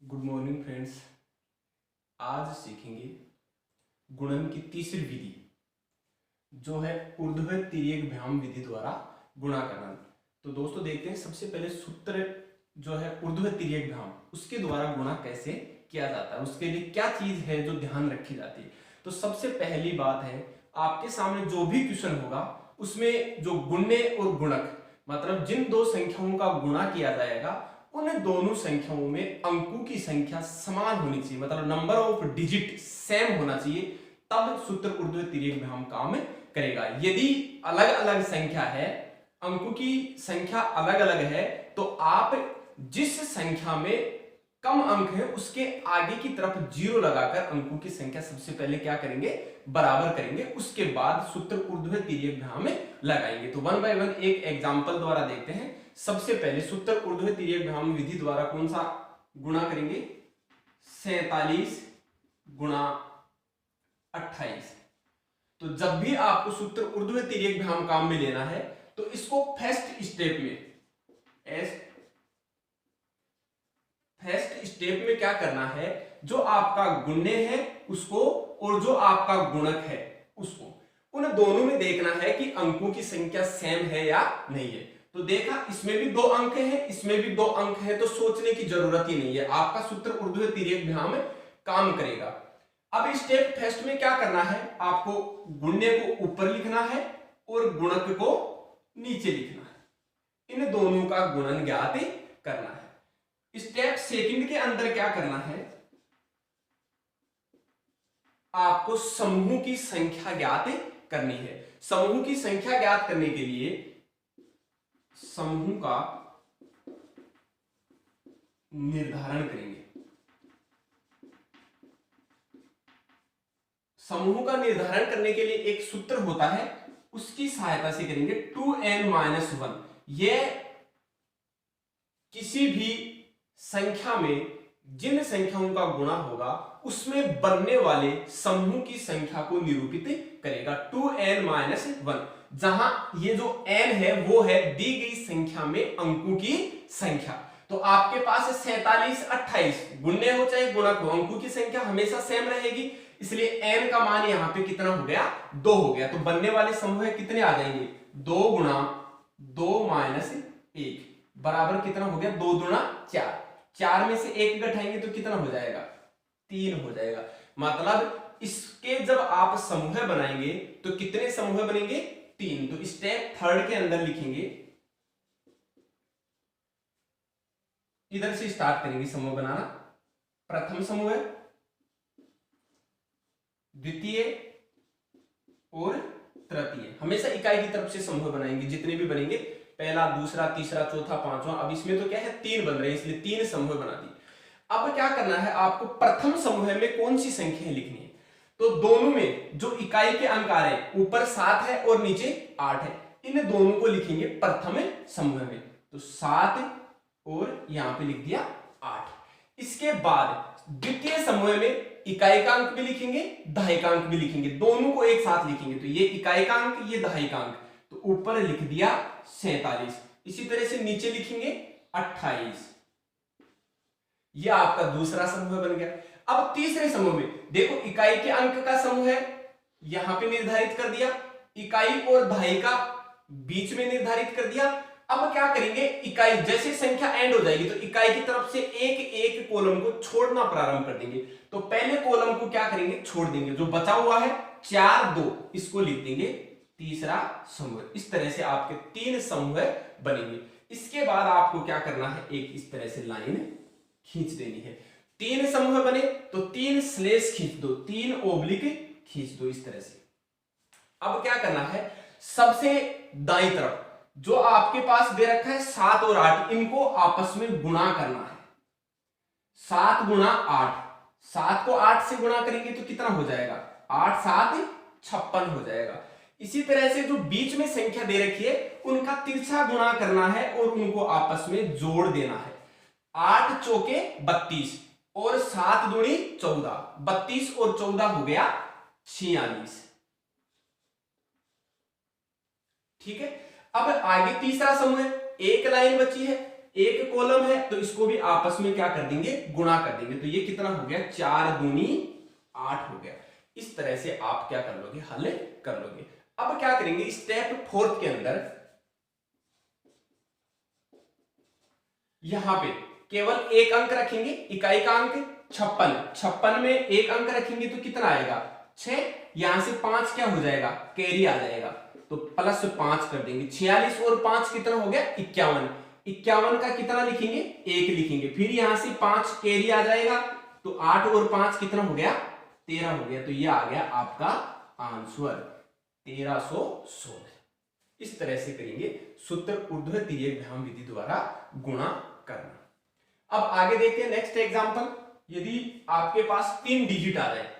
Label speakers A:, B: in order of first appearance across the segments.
A: Good morning friends. आज सीखेंगे गुणन की तीसरी विधि जो है ऊर्ध्व तिर्यक भ्याम विधि द्वारा गुणा करना। तो दोस्तों देखते हैं सबसे पहले सूत्र जो है ऊर्ध्व तिर्यक भ्याम उसके द्वारा गुणा कैसे किया जाता है, उसके लिए क्या चीज है जो ध्यान रखी जाती है। तो सबसे पहली बात है, आपके सामने जो भी क्वेश्चन होगा उसमें जो गुण्य और गुणक मतलब जिन दो संख्याओं का गुणा किया जाएगा उन दोनों संख्याओं में अंकों की संख्या समान होनी चाहिए, मतलब नंबर ऑफ डिजिट सेम होना चाहिए, तब सूत्र ऊर्ध्व तिर्यक भ्याम काम करेगा। यदि अलग अलग संख्या है, अंकों की संख्या अलग अलग है, तो आप जिस संख्या में कम अंक है उसके आगे की तरफ जीरो लगाकर अंकों की संख्या सबसे पहले क्या करेंगे, बराबर करेंगे। उसके बाद सूत्र ऊर्ध्व तिर्यक भ्याम लगाएंगे। तो वन बाय वन एक एग्जांपल द्वारा देखते हैं। सबसे पहले सूत्र ऊर्ध्व तिर्यक भ्याम विधि द्वारा कौन सा गुणा करेंगे, 47 गुणा 28। तो जब भी आपको सूत्र ऊर्ध्व तिर्यक भ्याम काम में लेना है तो इसको फर्स्ट स्टेप में क्या करना है, जो आपका गुण्य है उसको और जो आपका गुणक है उसको, उन दोनों में देखना है कि अंकों की संख्या सेम है या नहीं है। तो देखा इसमें भी दो अंक है, इसमें भी दो अंक है, तो सोचने की जरूरत ही नहीं है, आपका सूत्र ऊर्ध्व तिर्यक भ्याम काम करेगा। अब स्टेप फर्स्ट में क्या करना है, आपको गुण्य को ऊपर लिखना है और गुणक को नीचे लिखना है, इन दोनों का गुणन ज्ञात करना है। स्टेप सेकंड के अंदर क्या करना है, आपको समूह की संख्या ज्ञात करनी है। समूह की संख्या ज्ञात करने के लिए समूह का निर्धारण करेंगे। समूह का निर्धारण करने के लिए एक सूत्र होता है, उसकी सहायता से करेंगे। 2n-1 यह किसी भी संख्या में जिन संख्याओं का गुणा होगा उसमें बनने वाले समूह की संख्या को निरूपित करेगा। 2n-1 जहां ये जो n है वो है दी गई संख्या में अंकों की संख्या। तो आपके पास 47 28 गुण्य हो चाहे गुणक हो, अंकों की संख्या हमेशा सेम रहेगी, इसलिए n का मान यहां पे कितना हो गया, 2 हो गया। तो बनने वाले समूह कितने आ जाएंगे, 2 गुणा 2 - 1 बराबर कितना हो गया, 2 दूना 4। 4 में से 1 घटाएंगे तो कितना हो जाएगा, 3 हो जाएगा। मतलब इसके जब आप समूह बनाएंगे तो कितने समूह बनेंगे, 3। तो स्टेप थर्ड के अंदर लिखेंगे, इधर से स्टार्ट करेंगे समूह बनाना। प्रथम समूह, द्वितीय और तृतीय, हमेशा इकाई की तरफ से समूह बनाएंगे, जितने भी बनेंगे, पहला दूसरा तीसरा चौथा पांचवा। अब इसमें तो क्या है, 3 बन रहे हैं, इसलिए 3 समूह बना दिए। अब क्या करना है, आपको प्रथम समूह में कौन सी संख्या लिखनी है, तो दोनों में जो इकाई के अंक आ रहे हैं, ऊपर 7 है और नीचे 8 है, इन दोनों को लिखेंगे प्रथम समूह में। तो 7 और यहां पे लिख दिया 8। इसके बाद द्वितीय समूह में इकाई का अंक भी लिखेंगे, दहाई का अंक भी लिखेंगे, दोनों को एक साथ लिखेंगे। तो ये इकाई का अंक, ये दहाई का अंक, तो ऊपर लिख दिया 47। इसी तरह से नीचे लिखेंगे 28। यह आपका दूसरा समूह बन गया। अब तीसरे समूह में देखो, इकाई के अंक का समूह है, यहां पे निर्धारित कर दिया, इकाई और दहाई का बीच में निर्धारित कर दिया। अब क्या करेंगे, इकाई जैसे संख्या एंड हो जाएगी तो इकाई की तरफ से एक एक कॉलम को छोड़ना प्रारंभ कर देंगे। तो पहले कॉलम को क्या करेंगे, छोड़ देंगे, जो बचा हुआ है 4 2 इसको लिख देंगे तीसरा समूह। इस तरह से आपके 3 समूह बनेंगे। इसके बाद आपको क्या करना है, एक इस तरह से लाइन खींच देनी है। 3 समूह बने तो 3 स्लेश खींच दो, 3 ओब्लिक खींच दो, इस तरह से। अब क्या करना है, सबसे दाईं तरफ जो आपके पास दे रखा है 7 और 8, इनको आपस में गुणा करना है। 7 गुणा 8, 7 को 8 से गुणा करेंगे तो कितना हो जाएगा, 8 7 56 हो जाएगा। इसी तरह से जो बीच में संख्या दे रखी है उनका तिरछा गुणा करना है और उनको आपस में जोड़ देना है। 8 चौके 32 और 7 दूनी 14, 32 और 14 हो गया 46। ठीक है। अब आगे तीसरा समूह है, एक लाइन बची है, एक कॉलम है तो इसको भी आपस में क्या कर देंगे, गुणा कर देंगे। तो ये कितना हो गया, 4 दूनी 8 हो गया। इस तरह से आप क्या कर लोगे, हल कर लोगे। अब क्या करेंगे, स्टेप 4 के अंदर यहां पे केवल एक अंक रखेंगे, इकाई का अंक 56, 56 में एक अंक रखेंगे तो कितना आएगा 6, यहां से 5 क्या हो जाएगा, कैरी आ जाएगा, तो +5 कर देंगे। 46 और 5 कितना हो गया 51, 51 का कितना लिखेंगे 1 लिखेंगे, फिर यहां से 5 कैरी आ जाएगा, तो 8 और 5 कितना हो गया 13 हो गया। तो ये आ गया आपका आंसर 1316। इस तरह से करेंगे सूत्र ऊर्ध्व तिर्यक भ्याम विधि द्वारा गुणा करना। अब आगे देखते हैं नेक्स्ट एग्जांपल। यदि आपके पास 3 डिजिट आ जाए,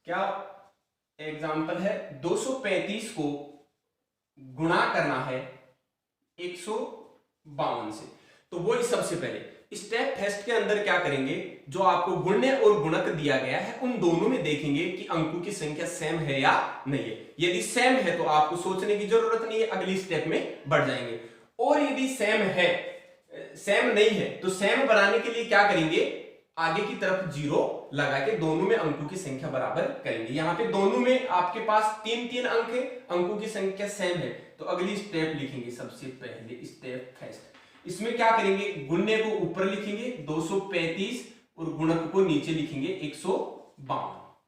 A: क्या एग्जांपल है, 235 को गुणा करना है 152 से। तो वो सबसे पहले स्टेप फर्स्ट के अंदर क्या करेंगे, जो आपको गुणने और गुणक दिया गया है उन दोनों में देखेंगे कि अंकों की संख्या सेम है या नहीं है। यदि सेम है तो आपको सोचने की जरूरत नहीं है, अगली स्टेप में बढ़ जाएंगे। और यदि सेम है, सेम नहीं है, तो सेम बनाने के लिए क्या करेंगे, आगे की तरफ 0 लगा के दोनों में अंकों की संख्या बराबर करेंगे। यहां पे दोनों में आपके पास 3 अंक है, अंकों की संख्या सेम है, तो अगली स्टेप लिखेंगे सबसे पहले स्टेप फर्स्ट। इसमें क्या करेंगे, गुणने को ऊपर लिखेंगे 235 और गुणक को नीचे लिखेंगे 152।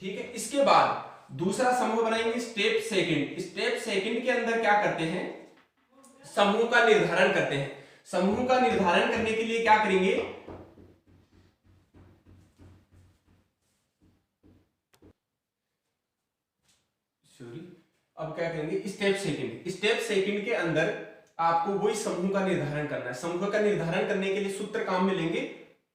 A: ठीक है, इसके बाद दूसरा समूह बनाएंगे स्टेप सेकंड। स्टेप सेकंड के अंदर क्या करते हैं, समूह का निर्धारण करते हैं। समूह का निर्धारण करने के लिए क्या करेंगे, अब क्या करेंगे स्टेप सेकंड। स्टेप सेकंड के अंदर आपको वही समूह का निर्धारण करना है। समूह का निर्धारण करने के लिए सूत्र काम में लेंगे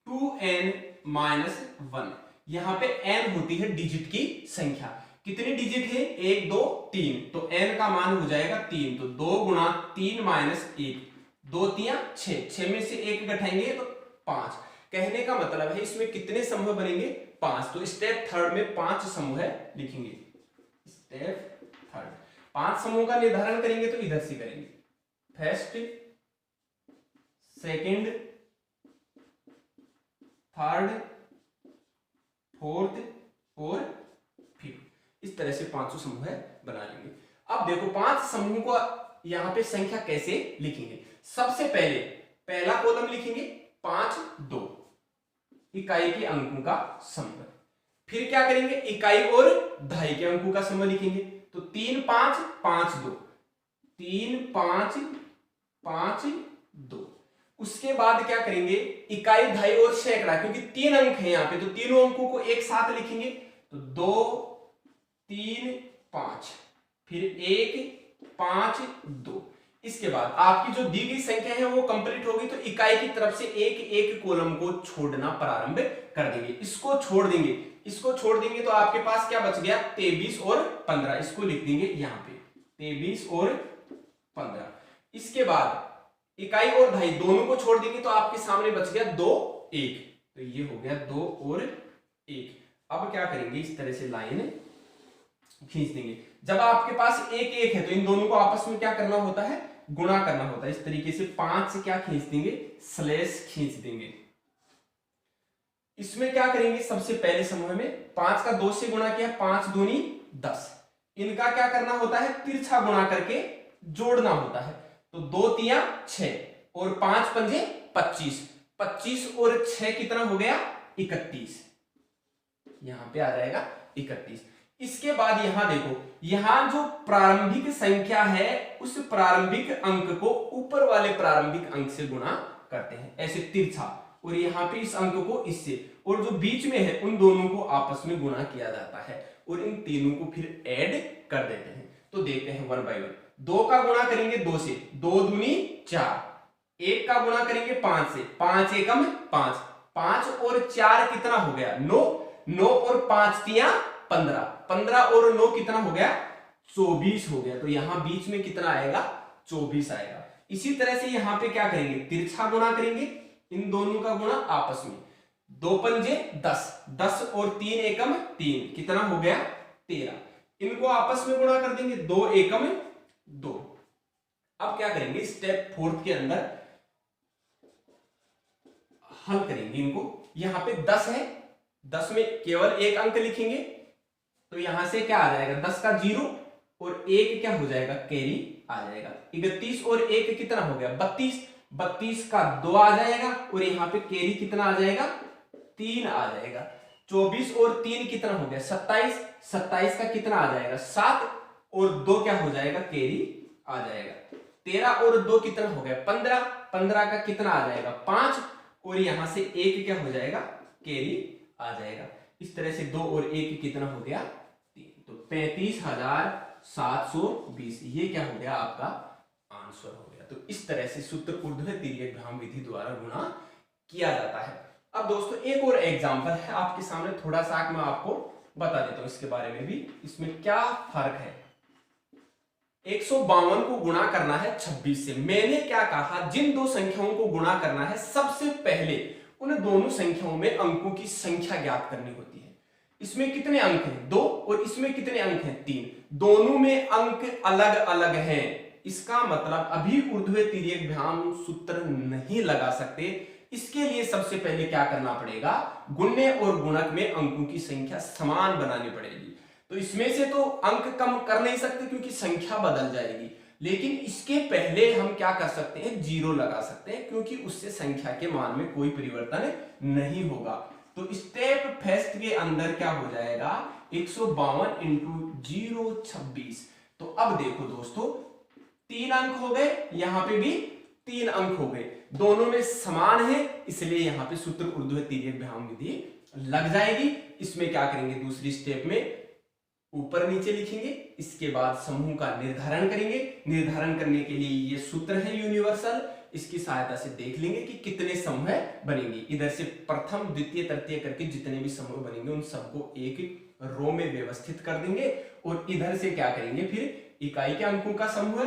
A: 2n-1। यहां पे n होती है डिजिट की संख्या। कितनी डिजिट है, 1 2 3, तो n का मान हो जाएगा 3, तो 2 गुणा 3 माइनस 1, 2 3 6, 6 में से 1 घटाएंगे तो 5। कहने का मतलब है इसमें कितने समूह बनेंगे, 5। तो स्टेप थर्ड में 5 समूह लिखेंगे। स्टेप थर्ड 5 समूह का निर्धारण करेंगे, तो इधर से करेंगे फर्स्ट, सेकंड, थर्ड, फोर्थ और फिफ्थ। इस तरह से 500 समूह बना लेंगे। अब देखो 5 समूह को यहां पे संख्या कैसे लिखेंगे। सबसे पहले पहला कॉलम लिखेंगे 5 2, इकाई के अंकों का समूह। फिर क्या करेंगे, इकाई और दहाई के अंकों का समूह लिखेंगे, तो 3 5 5 2, 3 5 5 2। उसके बाद क्या करेंगे, इकाई दहाई और सैकड़ा, क्योंकि 3 अंक है यहाँ पे, तो तीनों अंकों को एक साथ लिखेंगे, तो 2 3 5, फिर 1 5 2। इसके बाद आपकी जो दी गई संख्या है वो कंप्लीट होगी, तो इकाई की तरफ से एक एक कॉलम को छोड़ना प्रारंभ कर देंगे। इसको छोड़ देंगे, इसको छोड़ देंगे तो आपके पास क्या बच गया 23 और 15। इसको लिख देंगे यहां पे 23 और 15। इसके बाद इकाई और दहाई दोनों को छोड़ देंगे तो आपके सामने बच गया 2 1, तो ये हो गया 2 और 1। अब क्या करेंगे, इस तरह से लाइन खींच देंगे। जब आपके पास 1 1 है तो इन दोनों को आपस में क्या करना होता है, गुणा करना होता है। इस तरीके से 5 से क्या खींच देंगे, स्लैश खींच देंगे। इसमें क्या करेंगे, सबसे पहले समूह में 5 का 2 से गुणा किया, 5 दूनी 10। इनका क्या करना होता है, तिरछा गुणा करके जोड़ना होता है, तो 2 3 6 और 5 पंजे 25, 25 और 6 कितना हो गया 31। यहां पे आ जाएगा 31। इसके बाद यहां देखो, यहां जो प्रारंभिक संख्या है उस प्रारंभिक अंक को ऊपर वाले प्रारंभिक अंक से गुणा करते हैं, ऐसे तिरछा, और यहाँ पे इस अंक को इससे, और जो बीच में है उन दोनों को आपस में गुणा किया जाता है और इन तीनों को फिर ऐड कर देते हैं। तो देखते हैं 1 बाय 1। 2 का गुणा करेंगे 2 से, 2 दूनी 4, 1 का गुणा करेंगे 5 से, 5 एकम 5, 5 और 4 कितना हो गया 9, 9 और 5 3 15, 15 और 9 कितना हो गया 24 हो गया। तो यहां बीच में कितना आएगा 24 आएगा। इसी तरह से यहां पे क्या करेंगे, तिरछा गुणा करेंगे, इन दोनों का गुणा आपस में, 2 पंजे 10, 10 और 3 एकम 3, कितना हो गया 13, इनको आपस में गुणा कर देंगे, 2 एकम 2। अब क्या करेंगे, स्टेप 4 के अंदर हल करेंगे इनको। यहां पे 10 है, 10 में केवल एक अंक लिखेंगे, तो यहां से क्या आ जाएगा, 10 का 0 और 1 क्या हो जाएगा, कैरी आ जाएगा। 31 और 1 कितना हो गया 32, 32 का 2 आ जाएगा और यहां पे कैरी कितना आ जाएगा 3 आ जाएगा। 24 और 3 कितना हो गया 27, 27 का कितना आ जाएगा 7 और 2 क्या हो जाएगा कैरी आ जाएगा। 13 और 2 कितना हो गया 15, 15 का कितना आ जाएगा 5 और यहां से 1 क्या हो जाएगा कैरी आ जाएगा। इस तरह से 2 और 1 कितना हो गया 3, तो 35,720 ये क्या हो गया आपका आंसर हो गया। तो इस तरह से सूत्र ऊर्ध्व तिर्यक भ्राम विधि द्वारा गुणा किया जाता है। अब दोस्तों एक और एग्जांपल है आपके सामने, थोड़ा सा मैं आपको बता देता हूं इसके बारे में भी, इसमें क्या फर्क है। 152 को गुणा करना है 26 से। मैंने क्या कहा, जिन दो संख्याओं को गुणा करना है सबसे पहले उन दोनों संख्याओं में अंकों की संख्या ज्ञात करनी होती है। इसमें कितने अंक हैं 2 और इसमें कितने अंक हैं 3, दोनों में अंक अलग अलग हैं। इसका मतलब अभी ऊर्ध्व तिर्यक भ्राम सूत्र नहीं लगा सकते। इसके लिए सबसे पहले क्या करना पड़ेगा, गुणने और गुणक में अंकों की संख्या समान बनानी पड़ेगी। तो इसमें से तो अंक कम कर नहीं सकते क्योंकि संख्या बदल जाएगी, लेकिन इसके पहले हम क्या कर सकते हैं, 0 लगा सकते हैं क्योंकि उससे संख्या के मान में कोई परिवर्तन नहीं होगा। तो स्टेप फर्स्ट के अंदर क्या हो जाएगा 152 इंटू 0 26। तो अब देखो दोस्तों 3 अंक हो गए, यहां पे भी 3 अंक हो गए, दोनों में समान है, इसलिए यहां पे सूत्र ऊर्ध्व तिर्यक भ्राम विधि लग जाएगी। इसमें क्या करेंगे, दूसरी स्टेप में ऊपर नीचे लिखेंगे, इसके बाद समूह का निर्धारण करेंगे। निर्धारण करने के लिए ये सूत्र है यूनिवर्सल, इसकी सहायता से देख लेंगे कि कितने समूह बनेंगे। इधर से प्रथम द्वितीय तृतीय करके जितने भी समूह बनेंगे उन सबको एक एक रो में व्यवस्थित कर देंगे और इधर से क्या करेंगे, फिर इकाई के अंकों का समूह,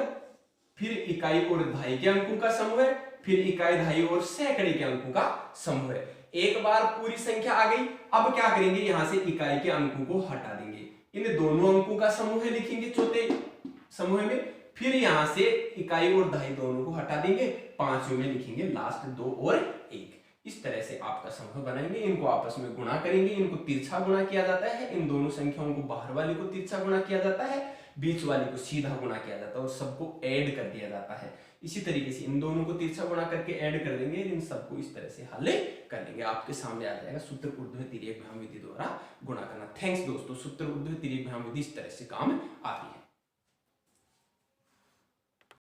A: फिर इकाई और दहाई के अंकों का समूह, फिर इकाई दहाई और सैकड़े के अंकों का समूह। एक बार पूरी संख्या आ गई, अब क्या करेंगे, यहां से इकाई के अंकों को हटा देंगे, इन दोनों अंकों का समूह लिखेंगे चौथे समूह में, फिर यहां से इकाई और दहाई दोनों को हटा देंगे, पांचवें में लिखेंगे लास्ट 2 और 1। इस तरह से आपका समूह बनाएंगे, इनको आपस में गुणा करेंगे, इनको तिरछा गुणा किया जाता है, इन दोनों संख्याओं को बाहर वाली को तिरछा गुणा किया जाता है, बीच वाली को सीधा गुणा किया जाता है और सबको ऐड कर दिया जाता है। इसी तरीके से इन दोनों को तिरछा गुणा करके ऐड कर देंगे, इन सबको इस तरह से हल कर लेंगे, आपके सामने आ जाएगा सूत्र ऊर्ध्व तिर्यक भ्राम विधि द्वारा गुणा करना। थैंक्स दोस्तों, सूत्र ऊर्ध्व तिर्यक भ्राम विधि इस तरह से काम आती है।